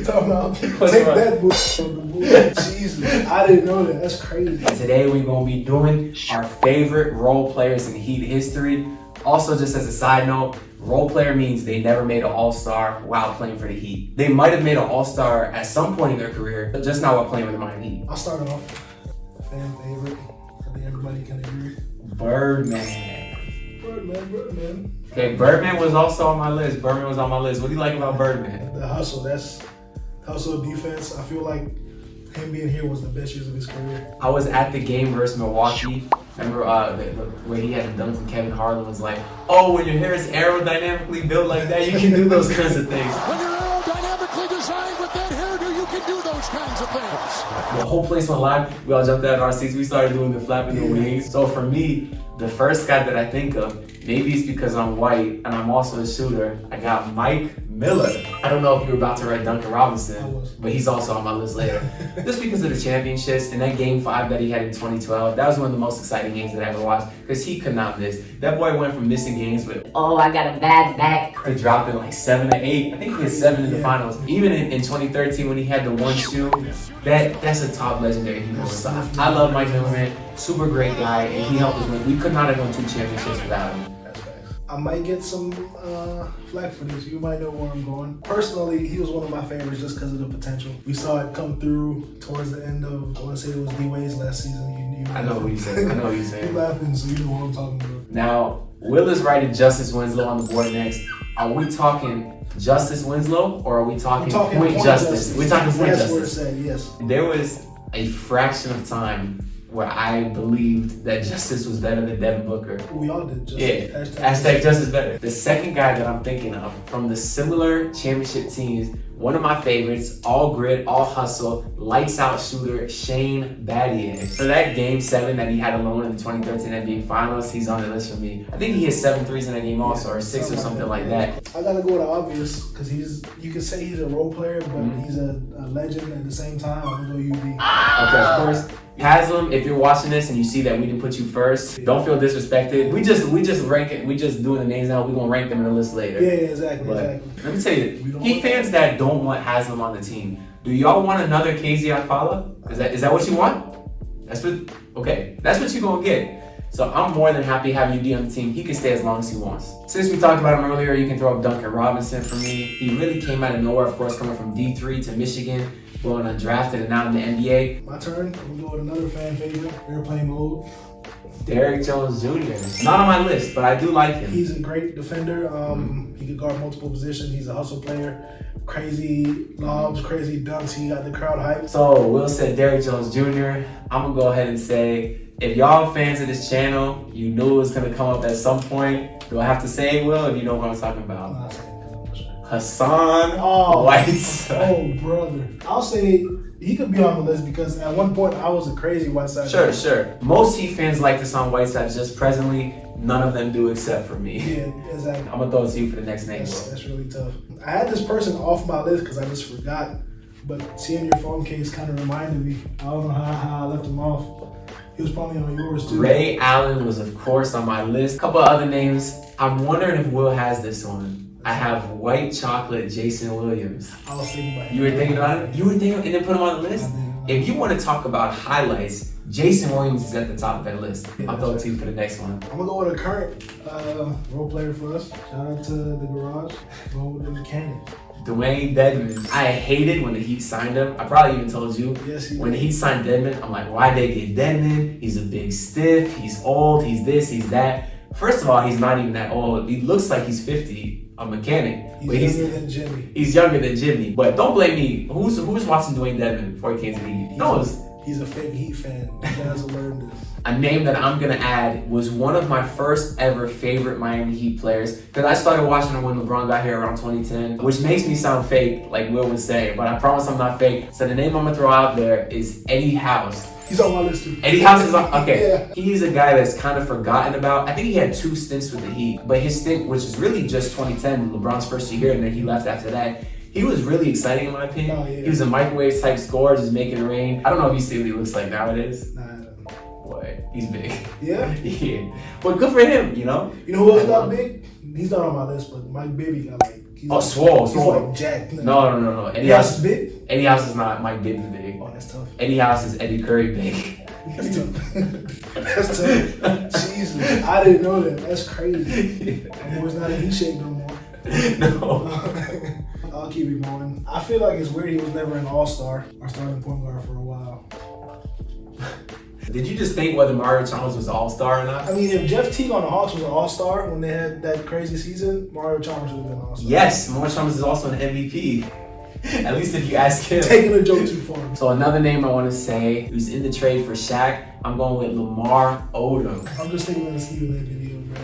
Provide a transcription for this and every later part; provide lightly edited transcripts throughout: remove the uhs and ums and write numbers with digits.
talking about? Take that from the movie. Jesus, I didn't know that. That's crazy. Today we're gonna be doing our favorite role players in Heat history. Also, just as a side note, role player means they never made an all-star while playing for the Heat. They might have made an all-star at some point in their career, but just not while playing with the Miami Heat. I'll start it off. Fan favorite. I think everybody can agree. Birdman. Birdman. Okay, Birdman was also on my list. What do you like about Birdman? The hustle. That's hustle defense. I feel like him being here was the best years of his career. I was at the game versus Milwaukee. Remember where he had the dunk from Kevin Harlan was like, oh, when your hair is aerodynamically built like that, you can do those kinds of things. When you're aerodynamically designed with that hairdo, you can do those kinds of things. The whole place went live. We all jumped out of our seats. We started doing the flapping the wings. So for me, the first guy that I think of, maybe it's because I'm white and I'm also a shooter, I got Mike Miller. I don't know if you were about to write Duncan Robinson, but he's also on my list later. Just because of the championships and that game 5 that he had in 2012, that was one of the most exciting games that I ever watched because he could not miss. That boy went from missing games with, oh, I got a bad back, to dropping like 7 to 8. I think he had 7 in the finals. Even in 2013 when he had the one shoe, that's a top legendary Heat moment. I love Mike Miller, man. Super great guy, and he helped us win. We could not have won 2 championships without him. I might get some flack for this. You might know where I'm going. Personally, he was one of my favorites just because of the potential. We saw it come through towards the end of, I want to say it was D-Wade's last season. I know what you said. You're laughing, so you know what I'm talking about. Now, Will is writing Justise Winslow on the board next. Are we talking Justise Winslow or are we talking point justice? We're talking point That's justice. Where it said, yes. There was a fraction of time where I believed that Justise was better than Devin Booker. We all did. Hashtag Justise better. The second guy that I'm thinking of from the similar championship teams, one of my favorites, all grit, all hustle, lights out shooter, Shane Battier. For that game 7 that he had alone in the 2013 NBA Finals, he's on the list for me. I think he hit 7 threes in that game also, or 6 or something like that. I gotta go with the obvious, because you can say he's a role player, but he's a legend at the same time. I'm gonna go UB. Okay, of course. Haslam, if you're watching this and you see that we didn't put you first, don't feel disrespected. We just rank it. We just doing the names now. We're gonna rank them in the list later. Yeah, exactly. Let me tell you, Heat fans that don't want Haslam on the team, do y'all want another KZ Akpala? Is that what you want? That's what you're gonna get. So I'm more than happy having UD on the team. He can stay as long as he wants. Since we talked about him earlier, you can throw up Duncan Robinson for me. He really came out of nowhere, of course, coming from D3 to Michigan, going undrafted and now in the NBA. My turn. I'm gonna go with another fan favorite, airplane mode. Derrick Jones Jr. Not on my list, but I do like him. He's a great defender. He can guard multiple positions. He's a hustle player. Crazy lobs, crazy dunks. He got the crowd hyped. So Will said Derrick Jones Jr. I'm gonna go ahead and say, if y'all fans of this channel, you knew it was gonna come up at some point. Do I have to say it, Will, if you know what I'm talking about? Hassan Whiteside. Oh, brother. I'll say he could be on the list because at one point I was a crazy Whiteside. Sure. Most Heat fans like Hassan Whiteside. Just presently, none of them do except for me. Yeah, exactly. I'm gonna throw it to you for the next name. That's really tough. I had this person off my list because I just forgot, but seeing your phone case kind of reminded me. I don't know how I left him off. He was probably on yours too. Ray Allen was, of course, on my list. A couple of other names. I'm wondering if Will has this one. I have white chocolate Jason Williams. I was thinking about it. You were thinking about it? You were thinking and then put him on the list? If you want to talk about highlights, Jason Williams is at the top of that list. I'll throw it to you for the next one. I'm gonna go with a current role player for us. Shout out to the garage. Going with the mechanic. Dewayne Dedmon. I hated when the Heat signed him. I probably even told you. Yes, when the Heat signed Dedmon, I'm like, why'd they get Dedmon? He's a big stiff. He's old. He's this. He's that. First of all, he's not even that old. He looks like he's 50. A mechanic. He's younger than Jimmy. He's younger than Jimmy. But don't blame me. Who's watching Dewayne Dedmon before he came to the Heat? He's a fake Heat fan. You guys will learn this. A name that I'm gonna add was one of my first ever favorite Miami Heat players because I started watching him when LeBron got here around 2010, which makes me sound fake, like Will was saying, but I promise I'm not fake. So the name I'm gonna throw out there is Eddie House. He's on my list too. Eddie House is on, okay. Yeah. He's a guy that's kind of forgotten about. I think he had 2 stints with the Heat, but his stint, which is really just 2010, LeBron's first year here, and then he left after that. He was really exciting in my opinion. He was a microwave type scorer, just making it rain. I don't know if you see what he looks like nowadays. Nah. Boy, he's big. Yeah? Yeah. But good for him, you know? You know who else got big? He's not on my list, but Mike Bibby got like Swole. He's like Jack. No. Eddie House is big? Eddie House is not Mike Gibbs big. Oh, that's tough. Eddie House is Eddie Curry big. That's tough. That's tough. Jesus. I didn't know that. That's crazy. That boy's not in heat shape no more. No. I'll keep it going. I feel like it's weird he was never an all-star or starting point guard for a while. Did you just think whether Mario Chalmers was all-star or not? I mean, if Jeff Teague on the Hawks was an all-star when they had that crazy season, Mario Chalmers would have been an all-star. Yes, Mario Chalmers is also an MVP. At least if you ask him. Taking a joke too far. So another name I want to say who's in the trade for Shaq, I'm going with Lamar Odom. I'm just thinking of the Stephen A video, man.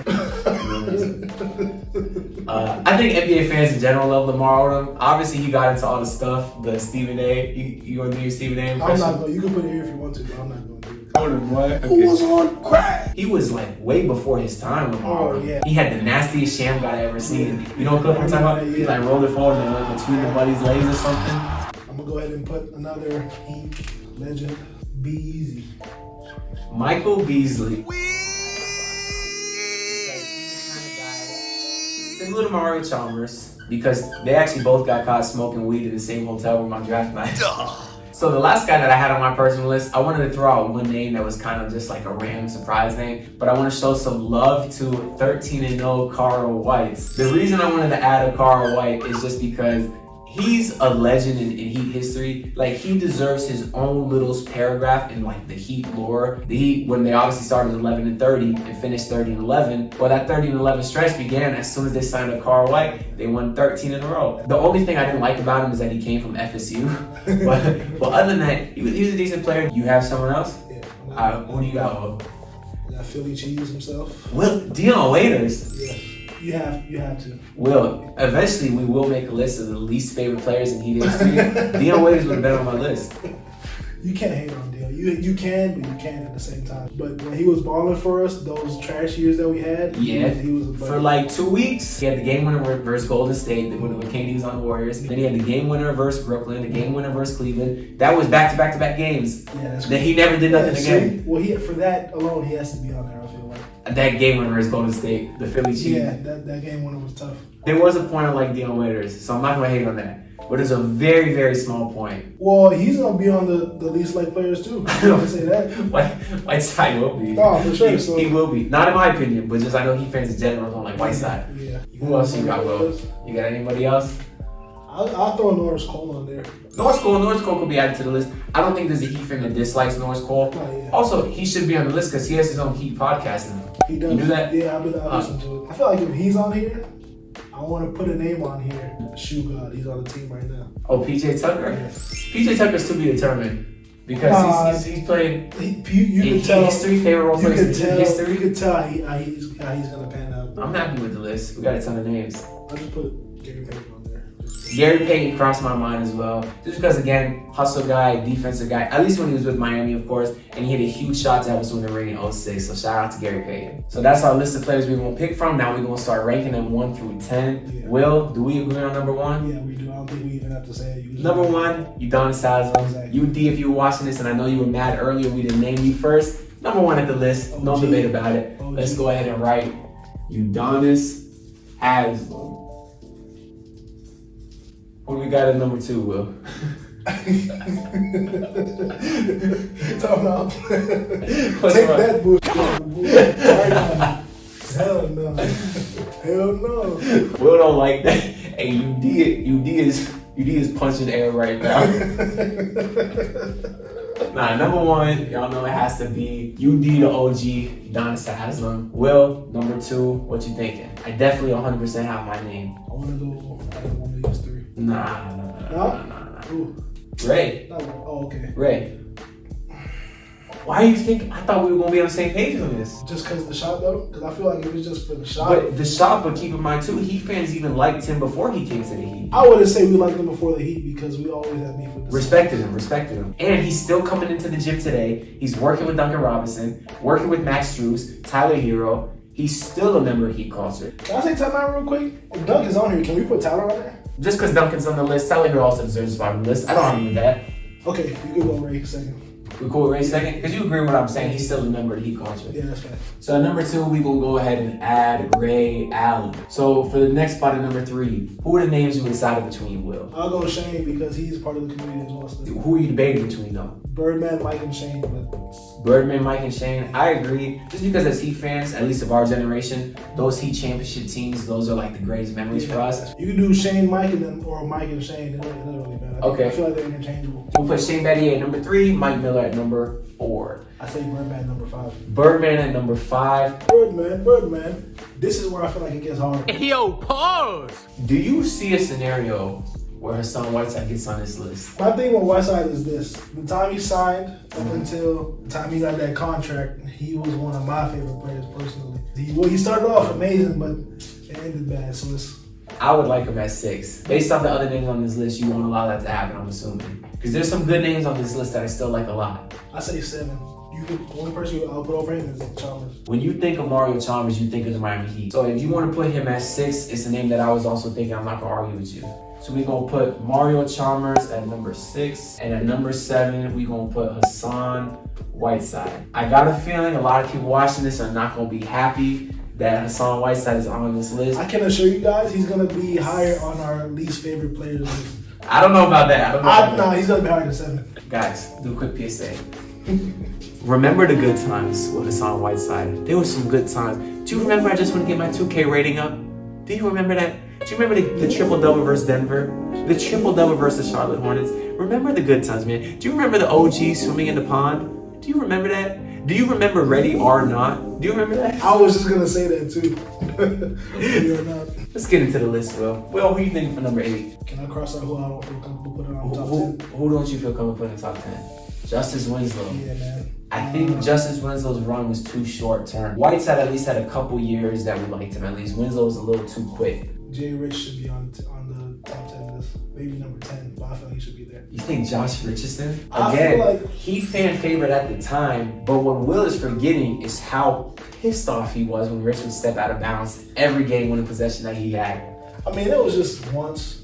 I think NBA fans in general love Lamar Odom. Obviously, he got into all the stuff, the Stephen A. You want to do your Stephen A impression? I'm not going. You can put it here if you want to, but I'm not going to do it. Odom, what? Who was on crack? He was like way before his time, Lamar. Oh, yeah. He had the nastiest sham guy I ever seen. You know what clip I'm talking about? He like rolled it forward and went between the buddy's legs or something. I'm going to go ahead and put another Heat legend, Be-Easy. Michael Beasley. Similar to Mario Chalmers, because they actually both got caught smoking weed in the same hotel room on draft night. So the last guy that I had on my personal list, I wanted to throw out one name that was kind of just like a random surprise name, but I want to show some love to 13-0 Karl White. The reason I wanted to add a Karl White is just because he's a legend in Heat history. Like, he deserves his own little paragraph in like the Heat lore. The Heat, when they obviously started 11-30 and finished 30-11, well, that 30-11 stretch began as soon as they signed a Karl White. They won 13 in a row. The only thing I didn't like about him is that he came from FSU. but other than that, he was a decent player. You have someone else? Yeah. Who do you got, Will? Got Philly Cheese himself. Will, Dion Waiters. Yeah. You have to. Will, eventually we will make a list of the least favorite players in Heat history. Dion Waiters would have been on my list. You can't hate on Dion. You can, but you can't at the same time. But when he was balling for us, those trash years that we had, yeah, he was for like 2 weeks. He had the game winner versus Golden State when KD was on the Warriors. Then he had the game winner versus Brooklyn, the game winner versus Cleveland. That was back-to-back games. Yeah, that's then he never did nothing again. Well, for that alone, he has to be on there, I feel like. That game winner versus Golden State, the Philly Cheese. Yeah, that game winner was tough. There was a point I like Dion Waiters, so I'm not going to hate on that. But it's a very, very small point. Well, he's going to be on the least liked players too. I don't say that. Whiteside will be. Oh, for sure. He will be. Not in my opinion, but just I know Heat fans in general don't like Whiteside. Yeah. Who else you got, Will? You got anybody else? I'll throw Norris Cole on there. Norris Cole could be added to the list. I don't think there's a Heat fan that dislikes Norris Cole. Oh, yeah. Also, he should be on the list because he has his own Heat podcast now. He does. You knew that? Yeah, I've listened to it. I feel like if he's on here, I want to put a name on here. Shoe God, he's on the team right now. Oh, PJ Tucker? Yeah. PJ Tucker's to be determined because he's played you can tell, history, favorite role players in history. You can tell how he's going to pan out. I'm happy with the list. We got a ton of names. I'll just put Gary Payton on there. Gary Payton crossed my mind as well. Just because, again, hustle guy, defensive guy, at least when he was with Miami, of course, and he hit a huge shot to have us win the ring in 06. So shout out to Gary Payton. So that's our list of players we're going to pick from. Now we're going to start ranking them 1 through 10. Yeah. Will, do we agree on number 1? Yeah, we do. I don't think we even have to say it. Number 1, Udonis Haslem. Exactly. UD, if you were watching this, and I know you were mad earlier we didn't name you first. Number 1 at the list. No debate about it. Let's go ahead and write Udonis Haslem. Who we got at number 2, Will? Talking about take that bullshit. Hell no. Hell no. Will don't like that. Hey, UD is punching air right now. Nah, number 1, y'all know it has to be UD the OG, Udonis Haslem. Will, number 2, what you thinking? I definitely 100% have my name. I want to go one of these 3. Nah. Ooh. Ray. Oh, okay. Ray. Why do you think? I thought we were going to be on the same page on this. Just because of the shot, though? Because I feel like it was just for the shot. But keep in mind, too, Heat fans even liked him before he came to the Heat. I wouldn't say we liked him before the Heat because we always had beef with the Respected him. And he's still coming into the gym today. He's working with Duncan Robinson, working with Max Strus, Tyler Herro. He's still a member of Heat culture. Can I say time out real quick? If Duncan's on here, can we put Tyler on there? Just because Duncan's on the list, Tyler Herro also deserves a spot on the list. I don't argue with that. Okay, you can go Ray second. We cool with Ray second? Because you agree with what I'm saying. He's still a member of the Heat culture. Yeah, that's right. So at number 2, we will go ahead and add Ray Allen. So for the next spot at number 3, who are the names you decided between, Will? I'll go Shane because he's part of the community as well. So. Who are you debating between, though? Birdman, Mike, and Shane. Birdman, Mike, and Shane. I agree. Just because as Heat fans, at least of our generation, those Heat championship teams, those are like the greatest memories for us. You can do Shane, Mike, and then or Mike and Shane. It doesn't really matter. Okay. I feel like they're interchangeable. We'll put Shane Battier at number 3, Mike Miller at number 4. I say Birdman number 5. Birdman at number 5. Birdman. This is where I feel like it gets hard. Yo, pause! Do you see a scenario where Hassan Whiteside gets on this list? My thing with Whiteside is this. The time he signed up until the time he got that contract, he was one of my favorite players personally. He started off amazing, but it ended bad. So I would like him at 6. Based off the other names on this list, you won't allow that to happen, I'm assuming. Because there's some good names on this list that I still like a lot. I say 7. The only person I'll put over him is Chalmers. When you think of Mario Chalmers, you think of the Miami Heat. So if you want to put him at 6, it's a name that I was also thinking. I'm not going to argue with you. So we're going to put Mario Chalmers at number 6. And at number 7, we're going to put Hassan Whiteside. I got a feeling a lot of people watching this are not going to be happy that Hassan Whiteside is on this list. I can assure you guys he's going to be higher on our least favorite players list. I don't know about that. No, he's going to be higher than 7. Guys, do a quick PSA. Remember the good times with Hassan Whiteside. There were some good times. Do you remember I just want to get my 2K rating up? Do you remember that? Do you remember the triple-double versus Denver? The triple-double versus Charlotte Hornets? Remember the good times, man. Do you remember the OG swimming in the pond? Do you remember that? Do you remember Ready or Not? Do you remember that? I was just going to say that too. Ready or Not. Let's get into the list, Will. Will, who are you thinking for number 8? Can I cross out who I don't feel comfortable putting on top 10? Who don't you feel comfortable putting in top 10? Justise Winslow. Yeah, man. I think Justise Winslow's run was too short term. Whiteside at least had a couple years that we liked him. At least Winslow was a little too quick. Jay Rich should be on the top 10 list. Maybe number 10, but I feel like he should be there. You think Josh Richardson? I Again, feel like he fan favorite at the time, but what Will is forgetting is how pissed off he was when Rich would step out of bounds every game winning possession that he had. I mean, it was just once.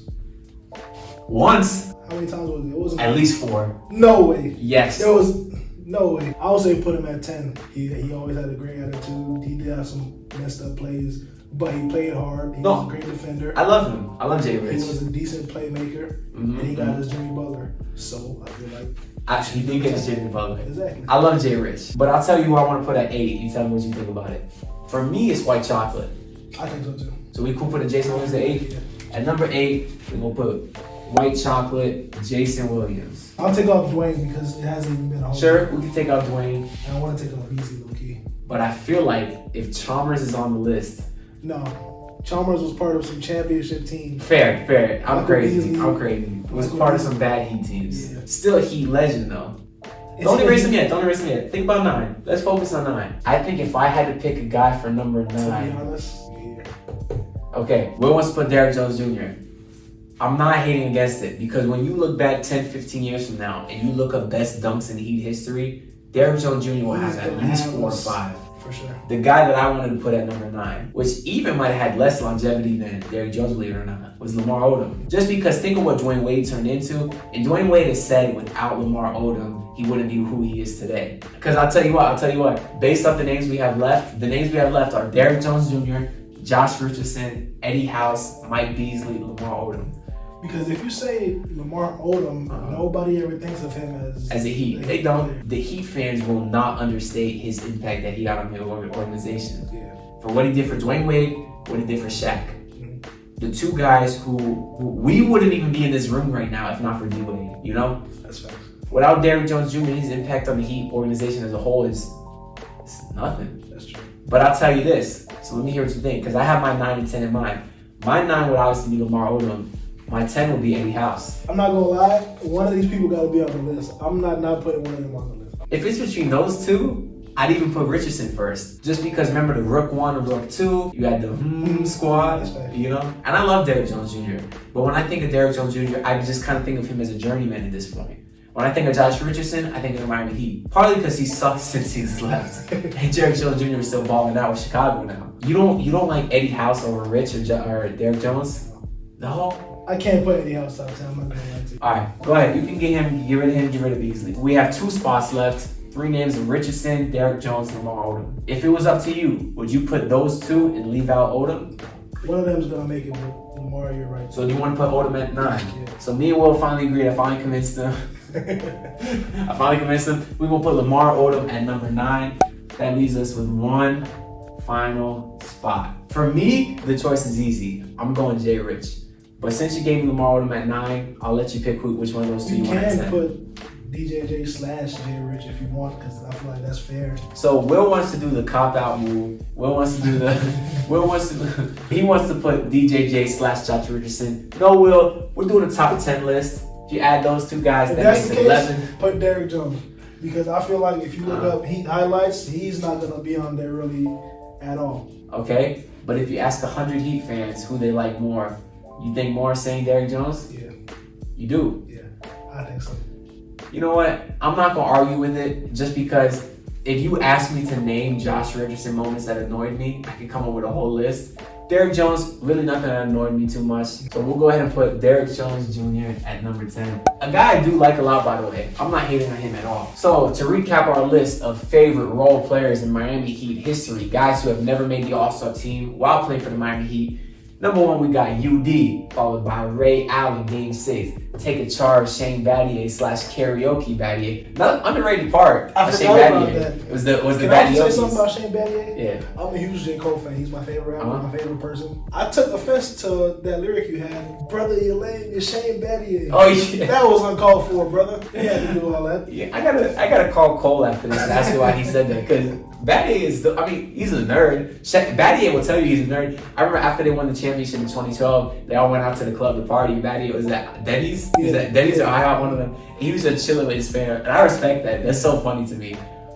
Once? How many times was it? It wasn't At least 4. No way. Yes. There was no way. I would say put him at 10. He always had a great attitude. He did have some messed up plays, but he played hard. He was a great defender. I love him. I love Jay Rich. He was a decent playmaker, and he got his Jimmy Butler. So I feel like actually, he did get his Jimmy Butler. Exactly. I love Jay Rich, but I'll tell you who I want to put at 8. You tell me what you think about it. For me, it's White Chocolate. I think so too. So we could put a Jason Williams at 8. Yeah. At number 8, we're gonna put White Chocolate, Jason Williams. I'll take off Dwayne because it hasn't even been a whole Sure, we can take out Dwayne. And I want to take off Beasley low key. But I feel like if Chalmers is on the list, no. Chalmers was part of some championship team. fair. I'm Michael crazy. Beasley. Was part of some bad Heat teams. Yeah. Still a Heat legend though. Don't erase him yet. Think about 9. Let's focus on 9. I think if I had to pick a guy for number 9. To be honest, yeah. Okay, Will wants to put Derrick Jones Jr. I'm not hating against it because when you look back 10, 15 years from now and you look up best dunks in Heat history, Derrick Jones Jr. will have at least 4 or 5. For sure. The guy that I wanted to put at number 9, which even might have had less longevity than Derrick Jones, believe it or not, was Lamar Odom. Just because think of what Dwayne Wade turned into, and Dwayne Wade has said without Lamar Odom, he wouldn't be who he is today. Because I'll tell you what, based off the names we have left, are Derrick Jones Jr., Josh Richardson, Eddie House, Mike Beasley, Lamar Odom. Because if you say Lamar Odom, nobody ever thinks of him as a Heat. They don't. Player. The Heat fans will not understate his impact that he got on the organization. Yeah. For what he did for Dwayne Wade, what he did for Shaq. The two guys who we wouldn't even be in this room right now if not for D-Wade, you know? That's facts. Without Derrick Jones Jr., his impact on the Heat organization as a whole is nothing. That's true. But I'll tell you this, so let me hear what you think, because I have my 9 and 10 in mind. My 9 would obviously be Lamar Odom. My 10 would be Eddie House. I'm not gonna lie, one of these people gotta be on the list. I'm not putting one of them on the list. If it's between those two, I'd even put Richardson first. Just because remember the Rook 1 and Rook 2, you had the squad, you know? And I love Derrick Jones Jr. But when I think of Derrick Jones Jr., I just kind of think of him as a journeyman at this point. When I think of Josh Richardson, I think of the Miami Heat. Partly because he sucked since he's left. And Derrick Jones Jr. is still balling out with Chicago now. You don't like Eddie House over Rich or Derrick Jones? No? I can't put any else out there. I'm not gonna lie to you. All right, go ahead. You can get him, get rid of him, get rid of Beasley. We have 2 spots left. 3 names of Richardson, Derrick Jones, and Lamar Odom. If it was up to you, would you put those 2 and leave out Odom? One of them is gonna make it with Lamar. You're right. So you want to put Odom at 9. Yeah. So me and Will finally agreed. I finally convinced him. We're gonna put Lamar Odom at number 9. That leaves us with 1 final spot. For me, the choice is easy. I'm going Jay Rich. But since you gave me Lamar Odom at 9, I'll let you pick which one of those 2 you want at 10. You can put DJJ / Jay Rich if you want, because I feel like that's fair. So Will wants to do the cop-out move. Will wants to he wants to put DJJ / Josh Richardson. No, Will, we're doing a top 10 list. If you add those 2 guys, If that that's makes the it case, 11. put Derrick Jones. Because I feel like if you look up Heat highlights, he's not going to be on there really at all. Okay, but if you ask 100 Heat fans who they like more, you think more saying Derrick Jones? Yeah. You do? Yeah, I think so. You know what? I'm not going to argue with it just because if you ask me to name Josh Richardson moments that annoyed me, I can come up with a whole list. Derrick Jones, really nothing that annoyed me too much. So we'll go ahead and put Derrick Jones Jr. at number 10. A guy I do like a lot, by the way. I'm not hating on him at all. So to recap our list of favorite role players in Miami Heat history, guys who have never made the All-Star team while playing for the Miami Heat. Number 1, we got UD, followed by Ray Allen, Game 6. Take a Charge, Shane Battier / Karaoke Battier. Not underrated part I of Shane forgot about Battier. that. It was the Can I say Battier. something about Shane Battier? Yeah. I'm a huge J. Cole fan. He's my favorite rapper, Uh-huh. my favorite person. I took offense to that lyric you had. Brother, you're lame. You're Shane Battier. Oh, yeah. That was uncalled for, brother. He had to do all that. Yeah, I gotta call Cole after this and ask you why he said that, because Battier is, he's a nerd. Battier will tell you he's a nerd. I remember after they won the championship in 2012, they all went out to the club to party. Battier was at Denny's. He was at Denny's or IHOP, one of them. He was just chilling with his fan, and I respect that. That's so funny to me.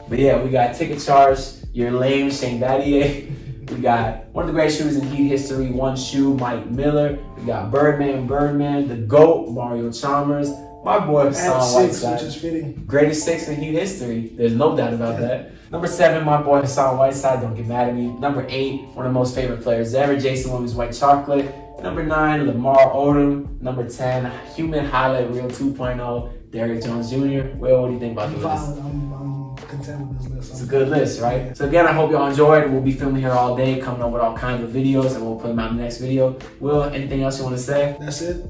But yeah, we got Take a Charge, You're Lame, Shane Battier. We got one of the great shooters in Heat history, One Shoe, Mike Miller. We got Birdman, the GOAT, Mario Chalmers. My boy At Hassan 6, Whiteside. which is fitting. Greatest 6 in Heat history. There's no doubt about that. Number 7, my boy Hassan Whiteside. Don't get mad at me. Number 8, one of the most favorite players ever, Jason Williams, White Chocolate. Number 9, Lamar Odom. Number 10, Human Highlight Reel 2.0, Derrick Jones Jr. Will, what do you think about the list? I'm content with this list. It's a good list, right? So again, I hope y'all enjoyed. We'll be filming here all day, coming up with all kinds of videos, and we'll put them out in the next video. Will, anything else you want to say? That's it.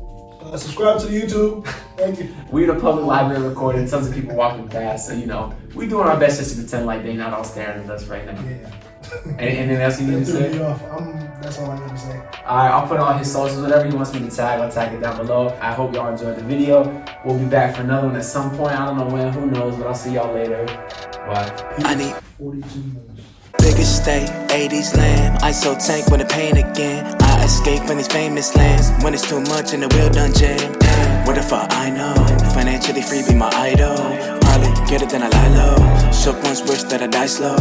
Subscribe to the YouTube. Thank you. We're in a public library recording, tons of people walking past, so we're doing our best just to pretend like they're not all staring at us right now. Yeah. Anything else you need to That threw say? me off. That's all I gotta say. Alright, I'll put all his socials, whatever he wants me to tag, I'll tag it down below. I hope y'all enjoyed the video. We'll be back for another one at some point. I don't know when, who knows, but I'll see y'all later. Bye. I need 42 minutes. biggest state, 80s lamb. ISO tank with the pain again. I escape from these famous lands. When it's too much and the wheel done jam. Damn, what the fuck I know? Financially free be my idol. Probably get it then I lie low. Shook ones wish that I die slow.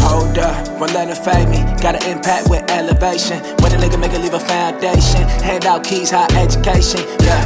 Hold up, won't let it fade me. Got an impact with elevation. When a nigga make it leave a foundation. Hand out keys, high education. Yeah.